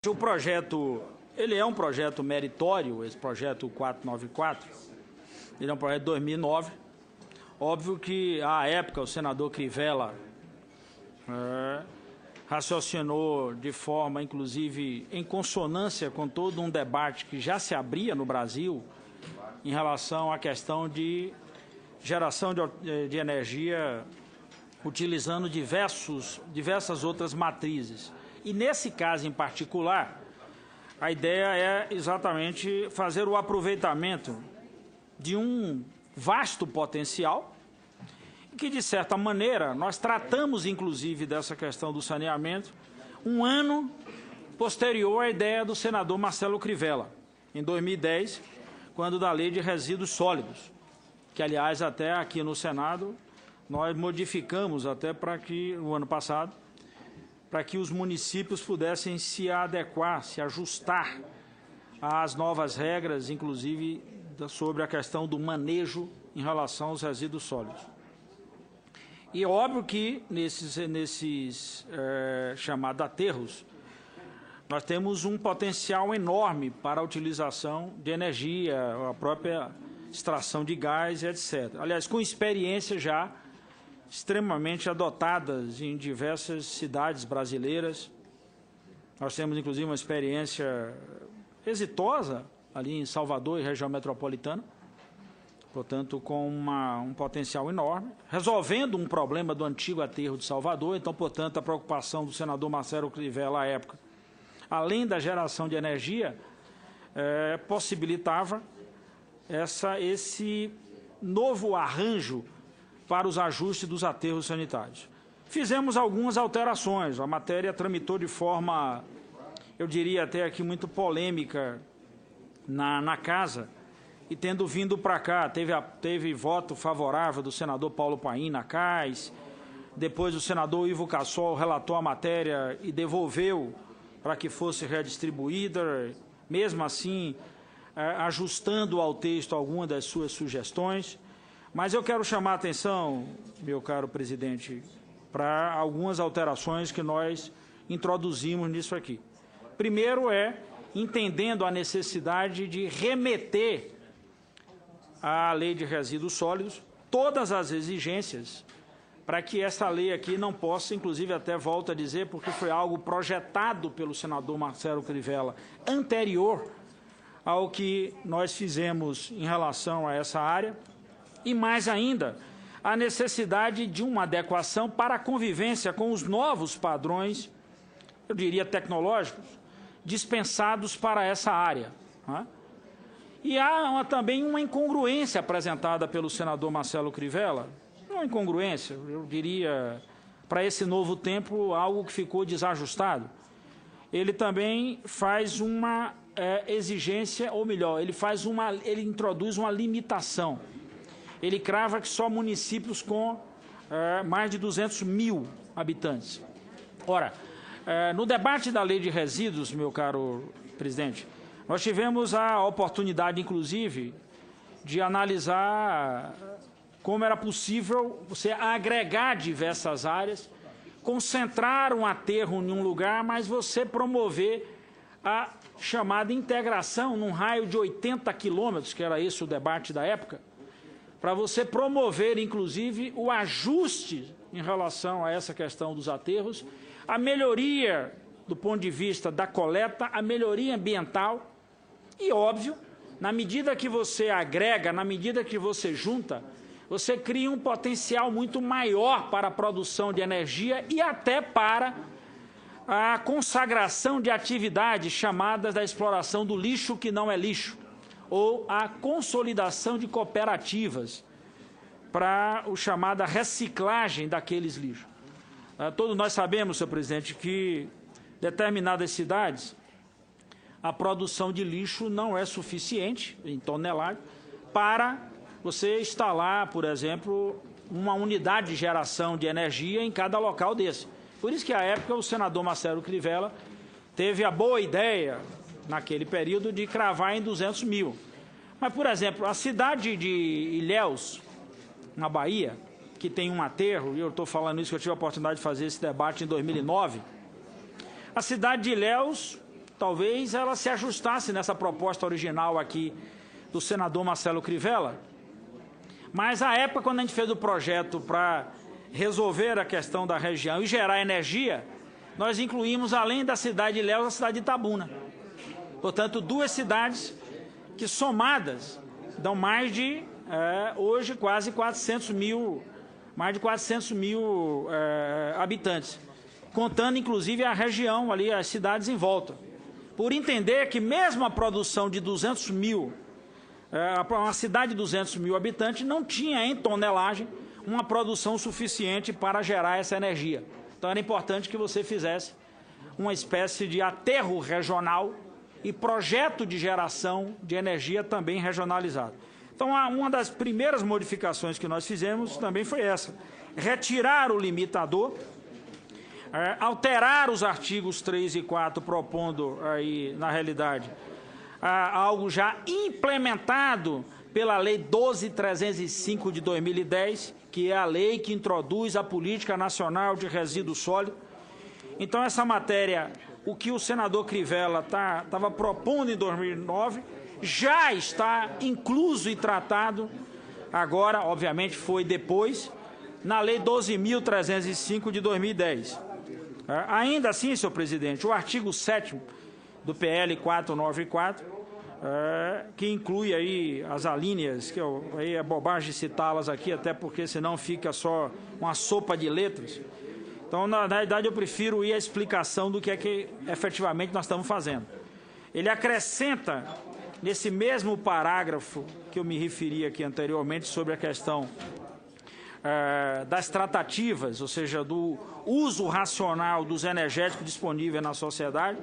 O projeto, ele é um projeto meritório, esse projeto 494, ele é um projeto de 2009. Óbvio que, à época, o senador Crivella raciocinou de forma, inclusive, em consonância com todo um debate que já se abria no Brasil em relação à questão de geração de energia utilizando diversas outras matrizes. E, nesse caso em particular, a ideia é exatamente fazer o aproveitamento de um vasto potencial, que, de certa maneira, nós tratamos, inclusive, dessa questão do saneamento, um ano posterior à ideia do senador Marcelo Crivella, em 2010, quando da Lei de Resíduos Sólidos, que, aliás, até aqui no Senado, nós modificamos até para que, no ano passado, para que os municípios pudessem se adequar, se ajustar às novas regras, inclusive sobre a questão do manejo em relação aos resíduos sólidos. E é óbvio que nesses chamados aterros, nós temos um potencial enorme para a utilização de energia, a própria extração de gás, etc. Aliás, com experiência já extremamente adotadas em diversas cidades brasileiras. Nós temos, inclusive, uma experiência exitosa ali em Salvador e região metropolitana, portanto, com um potencial enorme, resolvendo um problema do antigo aterro de Salvador. Então, portanto, a preocupação do senador Marcelo Crivella, à época, além da geração de energia, possibilitava esse novo arranjo para os ajustes dos aterros sanitários. Fizemos algumas alterações, a matéria tramitou de forma, eu diria até aqui, muito polêmica na Casa, e tendo vindo para cá, teve voto favorável do senador Paulo Paim na CAS, depois o senador Ivo Cassol relatou a matéria e devolveu para que fosse redistribuída, mesmo assim ajustando ao texto algumas das suas sugestões. Mas eu quero chamar a atenção, meu caro presidente, para algumas alterações que nós introduzimos nisso aqui. Primeiro entendendo a necessidade de remeter à Lei de Resíduos Sólidos todas as exigências para que essa lei aqui não possa, inclusive até volto a dizer, porque foi algo projetado pelo senador Marcelo Crivella anterior ao que nós fizemos em relação a essa área, e mais ainda, a necessidade de uma adequação para a convivência com os novos padrões, eu diria tecnológicos, dispensados para essa área. E há também uma incongruência apresentada pelo senador Marcelo Crivella, uma incongruência, eu diria, para esse novo tempo, algo que ficou desajustado. Ele também faz uma exigência, ou melhor, ele introduz uma limitação. Ele crava que só municípios com mais de 200 mil habitantes. Ora, no debate da Lei de Resíduos, meu caro presidente, nós tivemos a oportunidade, inclusive, de analisar como era possível você agregar diversas áreas, concentrar um aterro em um lugar, mas você promover a chamada integração num raio de 80 quilômetros, que era esse o debate da época, para você promover, inclusive, o ajuste em relação a essa questão dos aterros, a melhoria do ponto de vista da coleta, a melhoria ambiental e, óbvio, na medida que você agrega, na medida que você junta, você cria um potencial muito maior para a produção de energia e até para a consagração de atividades chamadas da exploração do lixo que não é lixo, ou a consolidação de cooperativas para a chamada reciclagem daqueles lixos. Todos nós sabemos, senhor presidente, que determinadas cidades, a produção de lixo não é suficiente em tonelagem para você instalar, por exemplo, uma unidade de geração de energia em cada local desse. Por isso que, à época, o senador Marcelo Crivella teve a boa ideia, naquele período, de cravar em 200 mil. Mas, por exemplo, a cidade de Ilhéus, na Bahia, que tem um aterro, e eu estou falando isso que eu tive a oportunidade de fazer esse debate em 2009, a cidade de Ilhéus talvez ela se ajustasse nessa proposta original aqui do senador Marcelo Crivella, mas à época, quando a gente fez o projeto para resolver a questão da região e gerar energia, nós incluímos, além da cidade de Ilhéus, a cidade de Itabuna. Portanto, duas cidades que somadas dão mais de, hoje, quase 400 mil, mais de 400 mil habitantes, contando inclusive a região ali, as cidades em volta. Por entender que mesmo a produção de 200 mil, uma cidade de 200 mil habitantes não tinha em tonelagem uma produção suficiente para gerar essa energia. Então era importante que você fizesse uma espécie de aterro regional e projeto de geração de energia também regionalizado. Então, uma das primeiras modificações que nós fizemos também foi essa: retirar o limitador, alterar os artigos 3 e 4, propondo aí, na realidade, algo já implementado pela Lei 12.305 de 2010, que é a lei que introduz a Política Nacional de Resíduos Sólidos. Então, essa matéria, o que o senador Crivella estava propondo em 2009, já está incluso e tratado, agora, obviamente, foi depois, na Lei 12.305 de 2010. Ainda assim, senhor presidente, o artigo 7º do PL 494, que inclui aí as alíneas, que aí é bobagem citá-las aqui, até porque senão fica só uma sopa de letras. Então, na realidade, eu prefiro ir à explicação do que é que efetivamente nós estamos fazendo. Ele acrescenta, nesse mesmo parágrafo que eu me referi aqui anteriormente, sobre a questão das tratativas, ou seja, do uso racional dos energéticos disponíveis na sociedade,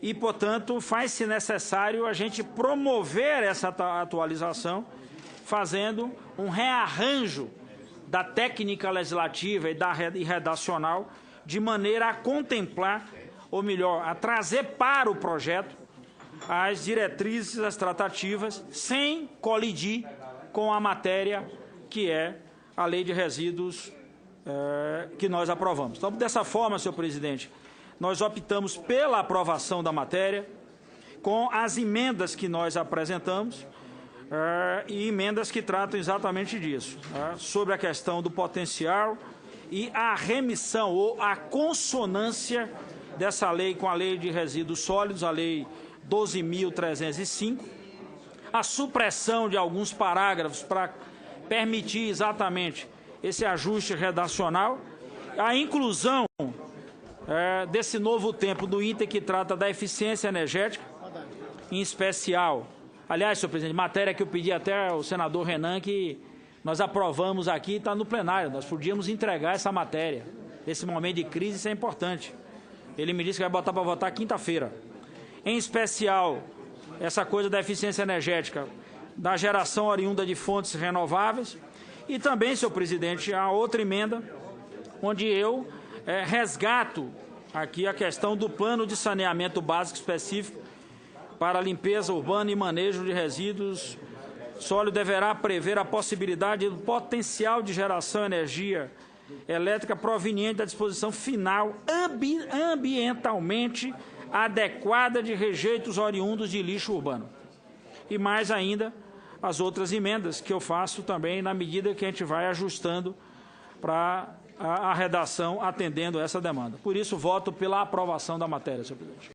e, portanto, faz-se necessário a gente promover essa atualização, fazendo um rearranjo da técnica legislativa e redacional, de maneira a contemplar, ou melhor, a trazer para o projeto as diretrizes, as tratativas, sem colidir com a matéria que é a Lei de Resíduos que nós aprovamos. Então, dessa forma, senhor presidente, nós optamos pela aprovação da matéria, com as emendas que nós apresentamos, e emendas que tratam exatamente disso, sobre a questão do potencial e a remissão ou a consonância dessa lei com a Lei de Resíduos Sólidos, a Lei 12.305, a supressão de alguns parágrafos para permitir exatamente esse ajuste redacional, a inclusão desse novo tempo do item que trata da eficiência energética, em especial. Aliás, senhor presidente, matéria que eu pedi até ao senador Renan, que nós aprovamos aqui, está no plenário. Nós podíamos entregar essa matéria. Nesse momento de crise, isso é importante. Ele me disse que vai botar para votar quinta-feira. Em especial, essa coisa da eficiência energética, da geração oriunda de fontes renováveis. E também, senhor presidente, há outra emenda, onde eu resgato aqui a questão do plano de saneamento básico específico para a limpeza urbana e manejo de resíduos sólidos. Deverá prever a possibilidade do potencial de geração de energia elétrica proveniente da disposição final ambientalmente adequada de rejeitos oriundos de lixo urbano. E mais ainda, as outras emendas que eu faço também na medida que a gente vai ajustando para a redação atendendo essa demanda. Por isso, voto pela aprovação da matéria, senhor presidente.